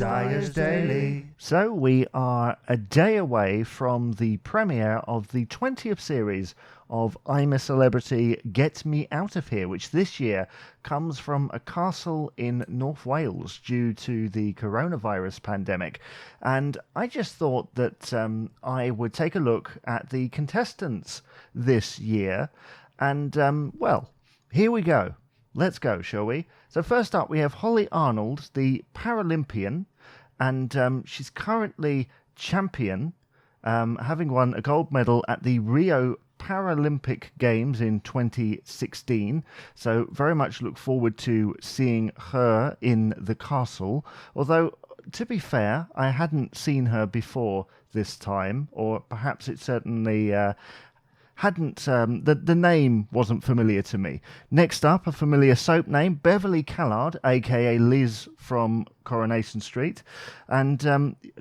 Dyer's Daily. So we are a day away from the premiere of the 20th series of I'm a Celebrity, Get Me Out of Here, which this year comes from a castle in North Wales due to the coronavirus pandemic. And I just thought that I would take a look at the contestants this year. And, well, here we go. Let's go, shall we? So first up, we have Holly Arnold, the Paralympian, and she's currently champion, having won a gold medal at the Rio Paralympic Games in 2016. So very much look forward to seeing her in the castle. Although, to be fair, I hadn't seen her before this time, or perhaps it certainly the name wasn't familiar to me. Next up, a familiar soap name, Beverly Callard, aka Liz from Coronation Street. And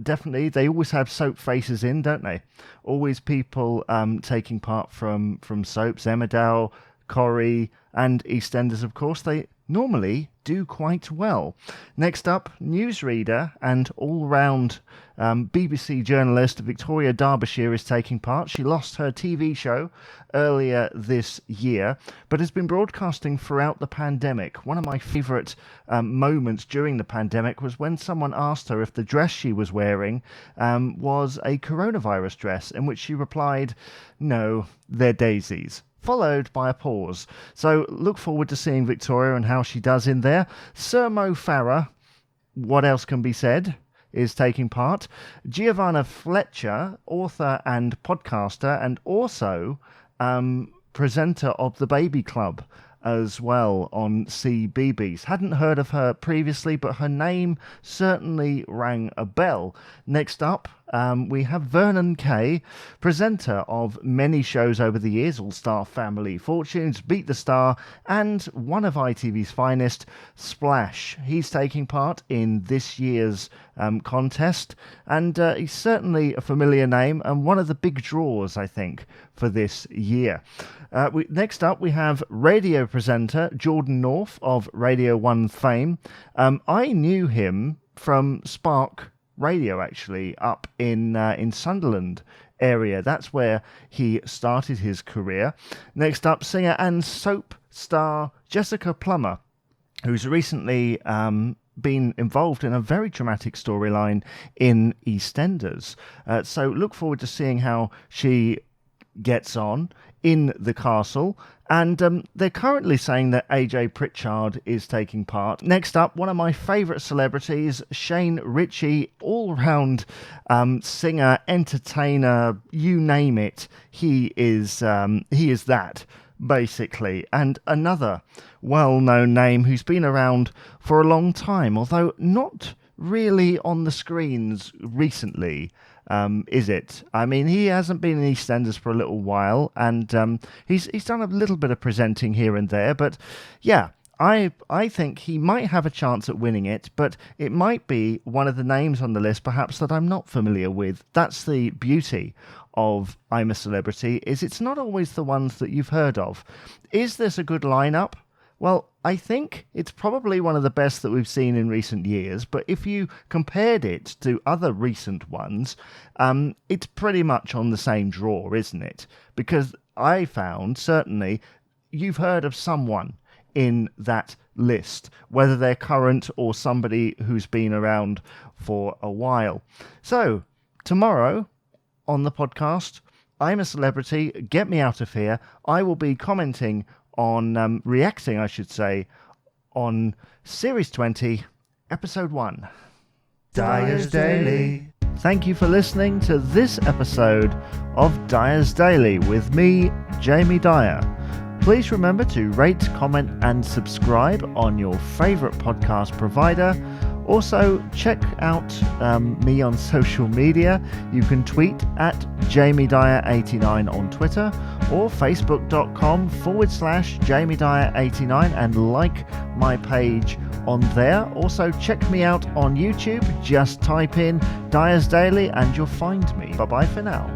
definitely, they always have soap faces in, don't they? Always people taking part from soaps, Emmerdale, Corrie, and EastEnders, of course. They normally do quite well. Next up, newsreader and all-round BBC journalist Victoria Derbyshire is taking part. She lost her TV show earlier this year, but has been broadcasting throughout the pandemic. One of my favourite moments during the pandemic was when someone asked her if the dress she was wearing was a coronavirus dress, in which she replied, "No, they're daisies," followed by a pause. So look forward to seeing Victoria and how she does in there. Sir Mo Farah, what else can be said, is taking part. Giovanna Fletcher, author and podcaster, and also presenter of The Baby Club as well on CBeebies. Hadn't heard of her previously, but her name certainly rang a bell. Next up, we have Vernon Kay, presenter of many shows over the years, All Star Family Fortunes, Beat the Star, and one of ITV's finest, Splash. He's taking part in this year's contest, and he's certainly a familiar name and one of the big draws, I think, for this year. Next up, we have radio presenter Jordan North of Radio 1 fame. I knew him from Spark Radio, actually, up in Sunderland area. That's where he started his career. Next up, singer and soap star Jessica Plummer, who's recently been involved in a very dramatic storyline in EastEnders. So look forward to seeing how she gets on in the castle, and they're currently saying that AJ Pritchard is taking part. Next up, one of my favourite celebrities, Shane Ritchie, all-round singer, entertainer, you name it. He is that, basically. And another well-known name who's been around for a long time, although not really on the screens recently. Is it? I mean, he hasn't been in EastEnders for a little while, and he's done a little bit of presenting here and there, but yeah, I think he might have a chance at winning it, but it might be one of the names on the list perhaps that I'm not familiar with. That's the beauty of I'm a Celebrity, is it's not always the ones that you've heard of. Is this a good lineup? Well, I think it's probably one of the best that we've seen in recent years, but if you compared it to other recent ones, it's pretty much on the same draw, isn't it? Because I found, certainly, you've heard of someone in that list, whether they're current or somebody who's been around for a while. So, tomorrow on the podcast, I'm a Celebrity, Get Me Out of Here, I will be commenting on reacting, I should say, on Series 20, Episode 1. Dyer's Daily. Thank you for listening to this episode of Dyer's Daily with me, Jamie Dyer. Please remember to rate, comment, and subscribe on your favourite podcast provider. Also, check out me on social media. You can tweet at JamieDyer89 on Twitter or facebook.com/JamieDyer89 and like my page on there. Also, check me out on YouTube. Just type in Dyer's Daily and you'll find me. Bye-bye for now.